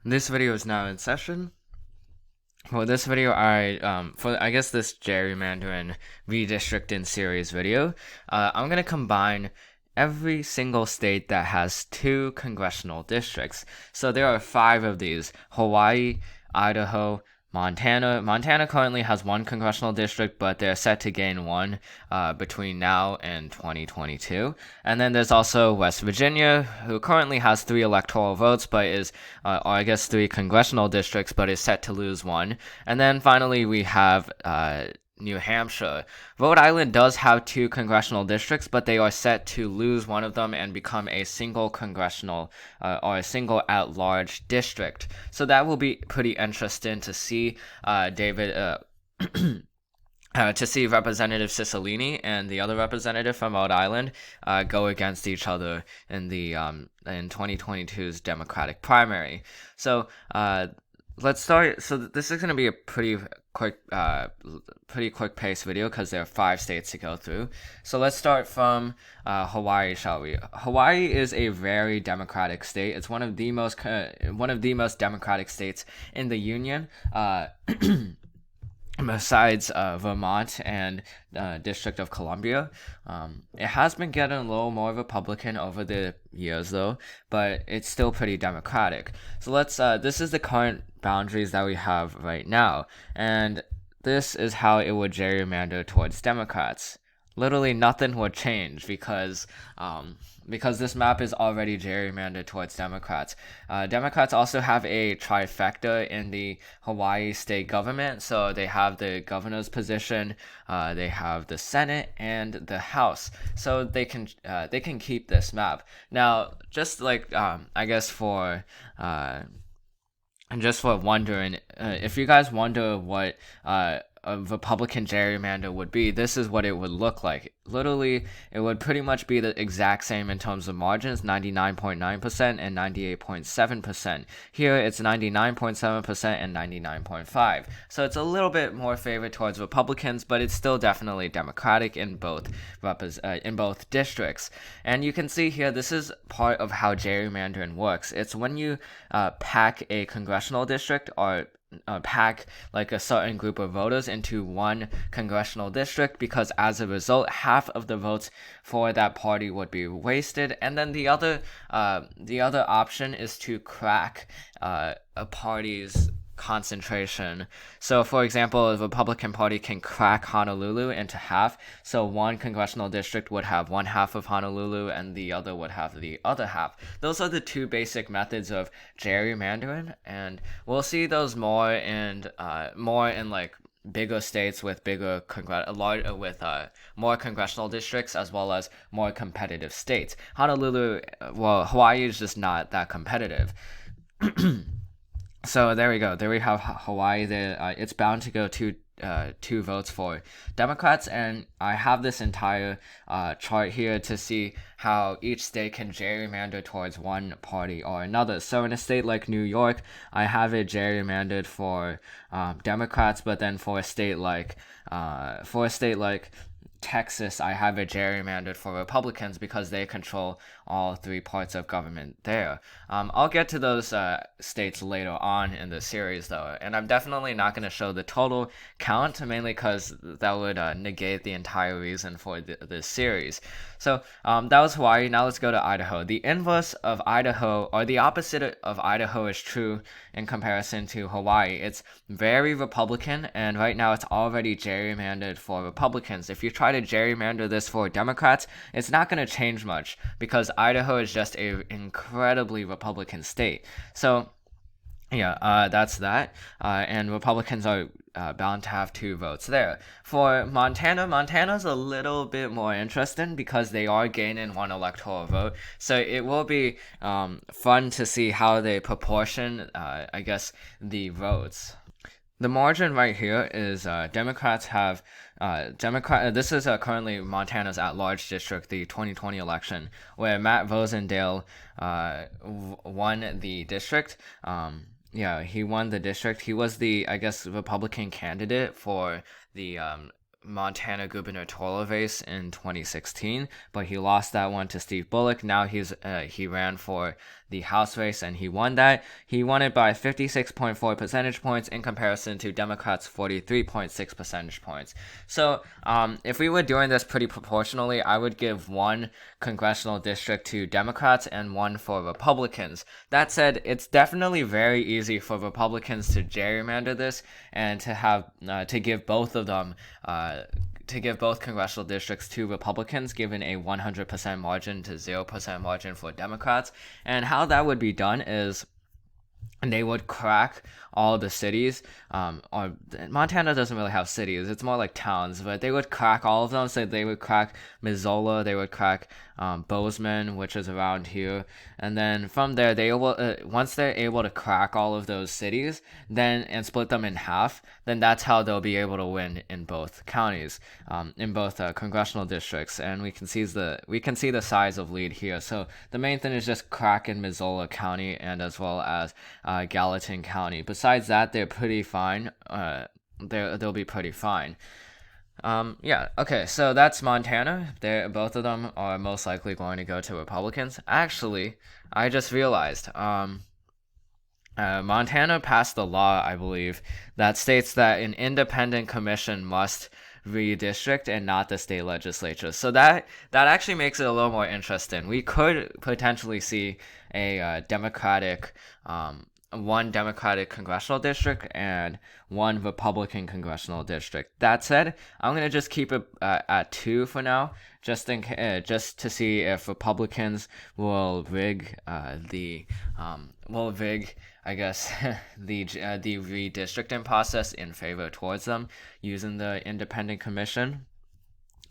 This video is now in session. For this video, I guess this gerrymander and redistricting series video, I'm gonna combine every single state that has two congressional districts. So there are 5 of these: Hawaii, Idaho, Montana. Montana currently has one congressional district, but they're set to gain one between now and 2022. And then there's also West Virginia, who currently has 3 electoral votes, but or I guess 3 congressional districts, but is set to lose one. And then finally, we have New Hampshire. Rhode Island does have 2 congressional districts, but they are set to lose one of them and become a single congressional or a single at-large district. So that will be pretty interesting to see to see Representative Cicilline and the other representative from Rhode Island go against each other in the in 2022's Democratic primary. So let's start. So this is going to be a pretty quick pace video because there are 5 states to go through. So let's start from Hawaii, shall we? Hawaii is a very democratic state. It's one of the most democratic states in the union. Besides Vermont and District of Columbia. It has been getting a little more Republican over the years though, but it's still pretty Democratic. So this is the current boundaries that we have right now, and this is how it would gerrymander towards Democrats. Literally nothing would change because this map is already gerrymandered towards Democrats. Democrats also have a trifecta in the Hawaii state government, so they have the governor's position, they have the Senate and the House, so they can keep this map. Now, just like I guess for and just for wondering, if you guys wonder what a Republican gerrymander would be, this is what it would look like. Literally, it would pretty much be the exact same in terms of margins, 99.9% and 98.7%. Here, it's 99.7% and 99.5%. So it's a little bit more favored towards Republicans, but it's still definitely Democratic in both districts. And you can see here, this is part of how gerrymandering works. It's when you pack a congressional district or pack like a certain group of voters into one congressional district, because as a result half of the votes for that party would be wasted, and then the other option is to crack a party's concentration. So for example, the Republican Party can crack Honolulu into half, so one congressional district would have one half of Honolulu and the other would have the other half. Those are the 2 basic methods of gerrymandering, and we'll see those more in like bigger states with more congressional districts, as well as more competitive states. Hawaii is just not that competitive. So there we go. There we have Hawaii. It's bound to go 2 votes for Democrats, and I have this entire chart here to see how each state can gerrymander towards one party or another. So in a state like New York, I have it gerrymandered for Democrats, but then for a state like Texas, I have it gerrymandered for Republicans because they control all 3 parts of government there. I'll get to those states later on in the series though, and I'm definitely not going to show the total count, mainly because that would negate the entire reason for this series. So that was Hawaii. Now let's go to Idaho. The inverse of Idaho, or the opposite of Idaho, is true in comparison to Hawaii. It's very Republican, and right now it's already gerrymandered for Republicans. If you try to gerrymander this for Democrats, it's not going to change much because Idaho is just a incredibly Republican state. So yeah, that's that. And Republicans are bound to have 2 votes there. For Montana's a little bit more interesting because they are gaining 1 electoral vote. So it will be fun to see how they proportion, I guess, the votes. The margin right here is Democrats have this is currently Montana's at-large district, the 2020 election, where Matt Rosendale won the district. He won the district. He was the, I guess, Republican candidate for the Montana gubernatorial race in 2016, but he lost that one to Steve Bullock. Now he ran for the House race, and he won that. He won it by 56.4 percentage points in comparison to Democrats' 43.6 percentage points. So if we were doing this pretty proportionally, I would give one congressional district to Democrats and one for Republicans. That said, it's definitely very easy for Republicans to gerrymander this and to have to give both of them to give both congressional districts to Republicans, given a 100% margin to 0% margin for Democrats. And how that would be done is they would crack all the cities, or Montana doesn't really have cities, it's more like towns, but they would crack all of them. So they would crack Missoula, they would crack Bozeman, which is around here, and then from there once they're able to crack all of those cities then and split them in half, then that's how they'll be able to win in both counties, in both congressional districts. And we can see the size of lead here. So the main thing is just crack in Missoula County and as well as Gallatin County. Besides that, they're pretty fine. They'll be pretty fine. Yeah, okay, so that's Montana. Both of them are most likely going to go to Republicans. Actually, I just realized, Montana passed a law, I believe, that states that an independent commission must redistrict and not the state legislature. So that actually makes it a little more interesting. We could potentially see a one Democratic congressional district and one Republican congressional district. That said, I'm gonna just keep it at 2 for now, just to see if Republicans will rig I guess the redistricting process in favor towards them using the independent commission.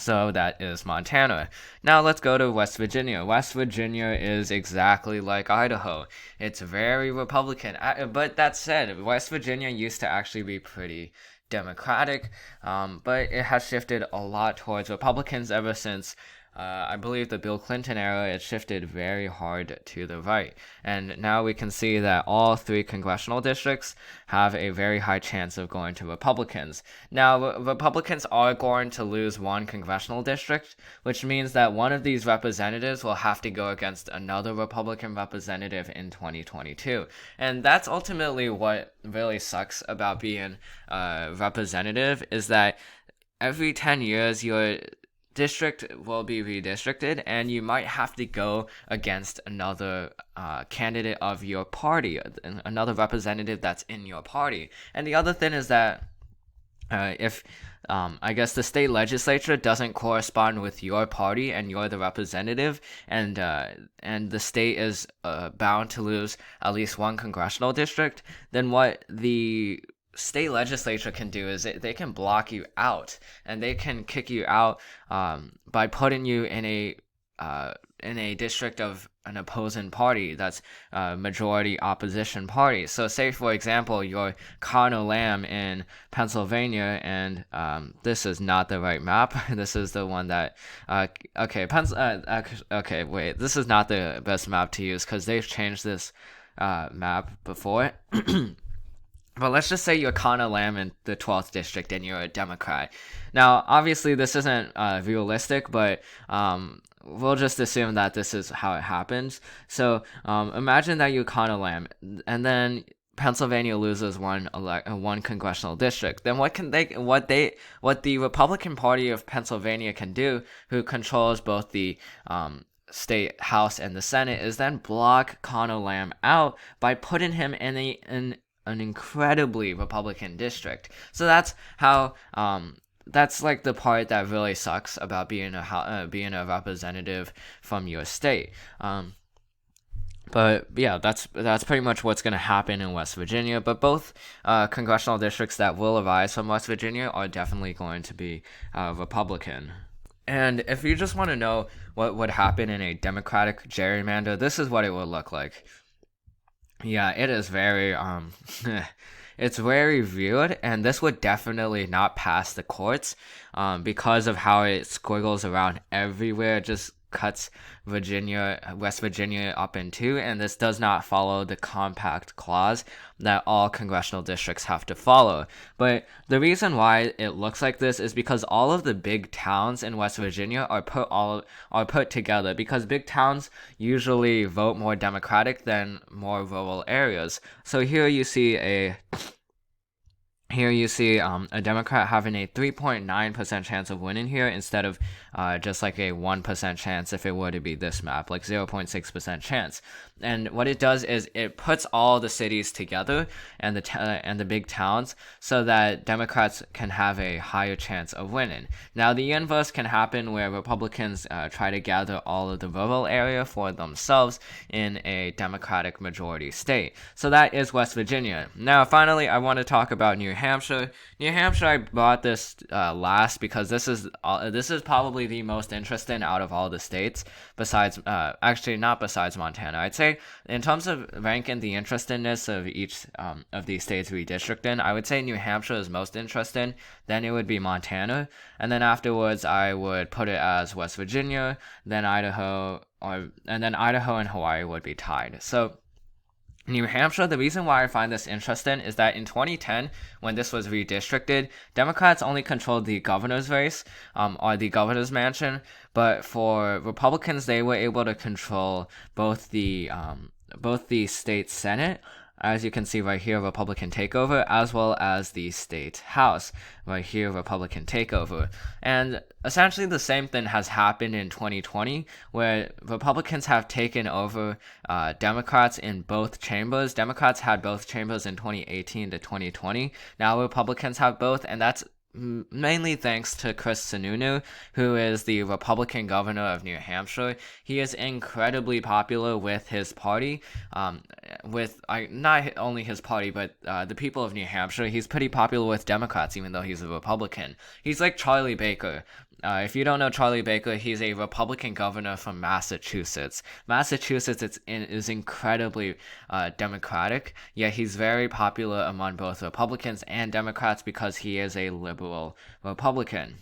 So that is Montana. Now let's go to West Virginia. West Virginia is exactly like Idaho. It's very Republican. But that said, West Virginia used to actually be pretty Democratic, but it has shifted a lot towards Republicans ever since I believe the Bill Clinton era. It shifted very hard to the right. And now we can see that all 3 congressional districts have a very high chance of going to Republicans. Now, Republicans are going to lose one congressional district, which means that one of these representatives will have to go against another Republican representative in 2022. And that's ultimately what really sucks about being a representative, is that every 10 years, your district will be redistricted and you might have to go against another candidate of your party, another representative that's in your party. And the other thing is that if I guess the state legislature doesn't correspond with your party and you're the representative, and the state is bound to lose at least one congressional district, then what the state legislature can do is they can block you out, and they can kick you out by putting you in a district of an opposing party that's majority opposition party. So say, for example, you're Connor Lamb in Pennsylvania, and this is not the right map. This is the one that okay, wait, this is not the best map to use because they've changed this map before. But let's just say you're Connor Lamb in the 12th district and you're a Democrat. Now, obviously, this isn't realistic, but we'll just assume that this is how it happens. So imagine that you're Connor Lamb, and then Pennsylvania loses one congressional district. Then what the Republican Party of Pennsylvania can do, who controls both the state House and the Senate, is then block Connor Lamb out by putting him in an incredibly Republican district. So that's how that's like the part that really sucks about being a representative from your state. But yeah, that's pretty much what's going to happen in West Virginia. But both congressional districts that will arise from West Virginia are definitely going to be Republican. And if you just want to know what would happen in a Democratic gerrymander, this is what it would look like. Yeah, it is very it's very weird, and this would definitely not pass the courts because of how it squiggles around everywhere. Just cuts West Virginia up in two, and this does not follow the compact clause that all congressional districts have to follow. But the reason why it looks like this is because all of the big towns in West Virginia are put together, because big towns usually vote more Democratic than more rural areas. So here you see a Democrat having a 3.9% chance of winning here, instead of just like a 1% chance if it were to be this map, like 0.6% chance. And what it does is it puts all the cities together and the big towns, so that Democrats can have a higher chance of winning. Now the inverse can happen, where Republicans try to gather all of the rural area for themselves in a Democratic majority state. So that is West Virginia. Now finally, I want to talk about New Hampshire. New Hampshire, I brought this last because this is probably the most interesting out of all the states, besides actually not besides Montana. I'd say in terms of ranking the interestingness of each of these states redistricting, I would say New Hampshire is most interesting, then it would be Montana, and then afterwards I would put it as West Virginia, then Idaho, and Hawaii would be tied. So New Hampshire, the reason why I find this interesting is that in 2010, when this was redistricted, Democrats only controlled the governor's race, or the governor's mansion, but for Republicans, they were able to control both the state Senate, as you can see right here, Republican takeover, as well as the state house, right here, Republican takeover. And essentially the same thing has happened in 2020, where Republicans have taken over Democrats in both chambers. Democrats had both chambers in 2018 to 2020. Now Republicans have both, and that's mainly thanks to Chris Sununu, who is the Republican governor of New Hampshire. He is incredibly popular with his party, not only his party, but the people of New Hampshire. He's pretty popular with Democrats, even though he's a Republican. He's like Charlie Baker. If you don't know Charlie Baker, he's a Republican governor from Massachusetts. Massachusetts is incredibly Democratic, yet he's very popular among both Republicans and Democrats because he is a liberal Republican.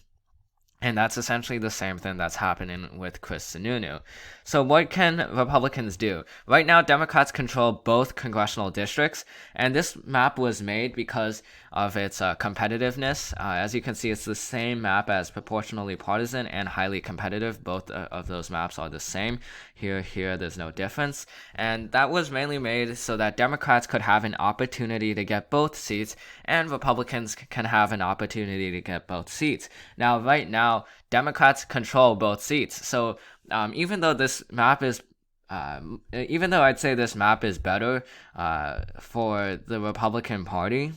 And that's essentially the same thing that's happening with Chris Sununu. So what can Republicans do? Right now, Democrats control both congressional districts, and this map was made because of its competitiveness. As you can see, it's the same map as proportionally partisan and highly competitive. Both of those maps are the same. Here, there's no difference. And that was mainly made so that Democrats could have an opportunity to get both seats, and Republicans can have an opportunity to get both seats. Now, right now, Democrats control both seats. So even though this map is even though I'd say this map is better for the Republican Party,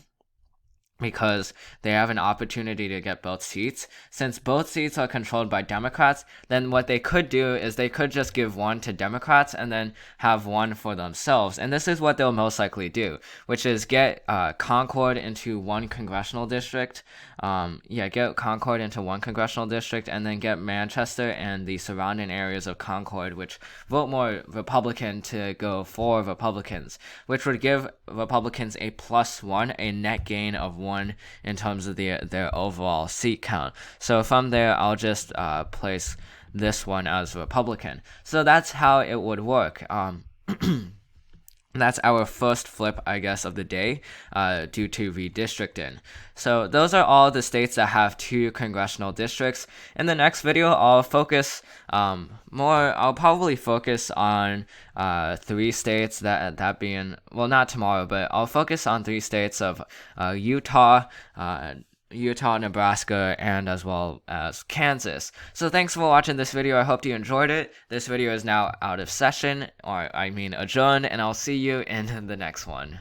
because they have an opportunity to get both seats. Since both seats are controlled by Democrats, then what they could do is they could just give one to Democrats and then have one for themselves. And this is what they'll most likely do, which is get Concord into one congressional district. Get Concord into one congressional district, and then get Manchester and the surrounding areas of Concord, which vote more Republican, to go for Republicans, which would give Republicans a +1, a net gain of 1 in terms of their overall seat count. So from there, I'll just place this one as Republican. So that's how it would work. That's our first flip, I guess, of the day due to redistricting. So those are all the states that have 2 congressional districts. In the next video, I'll focus I'll probably focus on 3 states, that being, well, not tomorrow, but I'll focus on 3 states of Utah, Nebraska, and as well as Kansas. So thanks for watching this video. I hope you enjoyed it. This video is now out of session, or I mean adjourned, and I'll see you in the next one.